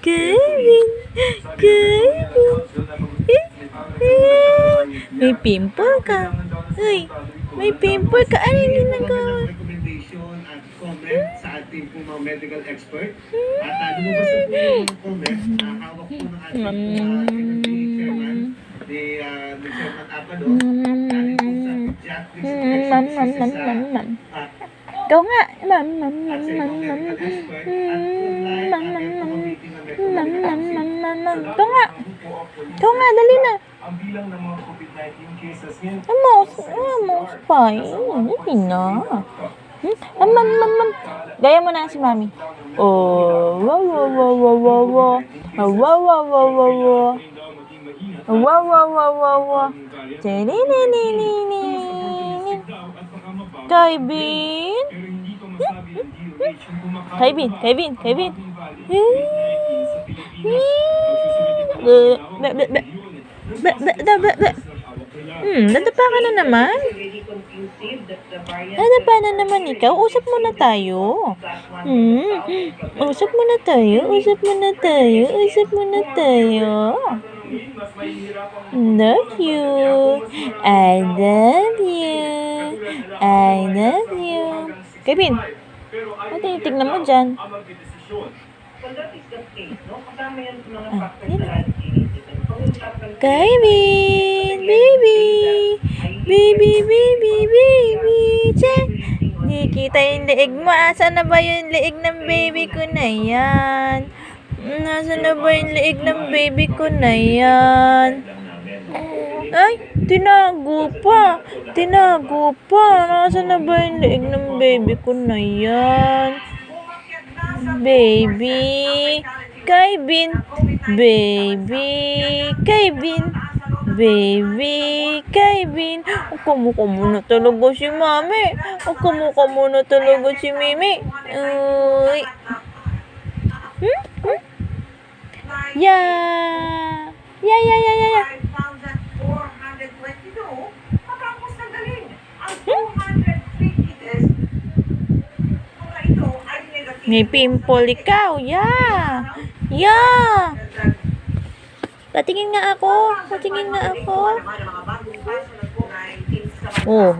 Kevin. Kevin. May pimple ka. Uy, may pimple ka. Ano yung ginagawa? Comment sa ating po mga medical expert. At lumabas na po yung comment na hawak po ng ating chairman, ni Chairman Apalo. Galing po sa Jack Ikaw nga. Mam. Ikaw nga. Ikaw nga, dali na. Ang bilang ng mga COVID-19 cases ngayon. Amos pa. Hindi na. Mam. Gaya mo na si Mami. Oh, wow. Kevin. Nadapa ka na naman. Nadapa na naman ikaw. Usap muna tayo. Usap muna tayo. Love you. I love you. Kevin, ano tinitignan mo dyan? Kevin, baby, check. Di kita yung liig mo. Asan na ba yung liig ng baby ko na yan? Nasaan na ba yung liig ng baby ko na yan? Ay, tinago pa. Nasaan na ba yung liig ng baby ko na yan? Baby, Kevin. Kamukha mo na talaga si Mami. Kamukha mo na talaga si Mimi. Uy. Yeah. May pimple ikaw. Yeah. Patingin nga ako. Oh,